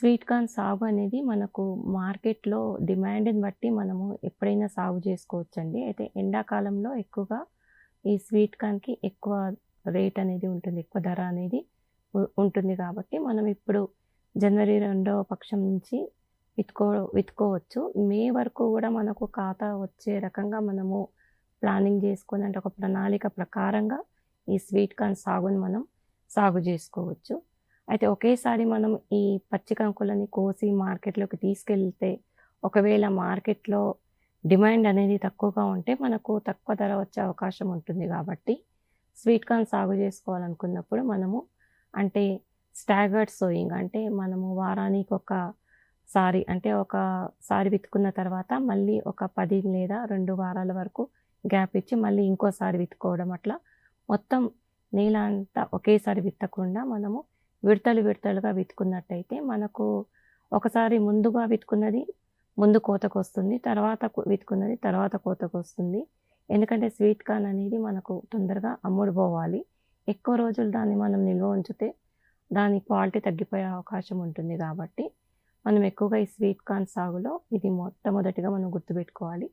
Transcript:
Sweet corn సాగు అనేది మనకు మార్కెట్‌లో డిమాండ్‌ని బట్టి మనము ఎప్పుడైనా సాగు చేసుకోవచ్చండి. అయితే ఎండాకాలంలో ఎక్కువగా ఈ స్వీట్ కార్న్‌కి ఎక్కువ రేట్ అనేది ఉంటుంది. ఎక్కువ ధర అనేది ఉంటుంది కాబట్టి మనం ఇప్పుడు జనవరి రెండవ పక్షం నుంచి విత్తుకో విత్తుకోవచ్చు. మే వరకు గూడా మనకు ఖాతా వచ్చే రకంగా మనము ప్లానింగ్ చేసుకొని అంటే ఒక ప్రణాళిక ప్రకారంగా ఈ స్వీట్ కార్న్ సాగుని మనం సాగు జేసుకోవచ్చు. అయితే ఒకేసారి మనం ఈ పచ్చి కంకులని కోసి మార్కెట్‌లోకి తీసుకెళ్తే, ఒకవేళ మార్కెట్‌లో డిమాండ్ అనేది తక్కువగా ఉంటే, మనకు తక్కువ ధర వచ్చే అవకాశం ఉంటుంది గాబట్టి, స్వీట్ కార్న్ సాగు జేసుకోవాలనుకున్నప్పుడు మనము అంటే స్టాగర్డ్ సోయింగ్ అంటే మనము వారానికొకసారి అంటే ఒకసారి విత్తుకున్న తర్వాత మళ్ళీ ఒక 10 లేదా 2 వారాల వరకు గ్యాప్ ఇచ్చి మళ్ళీ ఇంకోసారి విత్తుకోవడం అట్లా మొత్తం నేల అంతా ఒకేసారి విత్తకుండా మనము విడతలుగా విత్తుకున్నట్టయితే మనకు ఒకసారి ముందుగా విత్తుకున్నది ముందు కోతకొస్తుంది. తర్వాత విత్తుకున్నది తర్వాత కోతకొస్తుంది. ఎందుకంటే స్వీట్ కార్న్ అనేది మనకు తొందరగా అమ్ముడుపోవాలి. ఎక్కువ రోజులు దాన్ని మనం నిల్వ ఉంచితే దాని క్వాలిటీ తగ్గిపోయే అవకాశం ఉంటుంది కాబట్టి, మనం ఎక్కువగా ఈ స్వీట్ కార్న్ సాగులో ఇది మొట్టమొదటిగా మనం గుర్తుపెట్టుకోవాలి.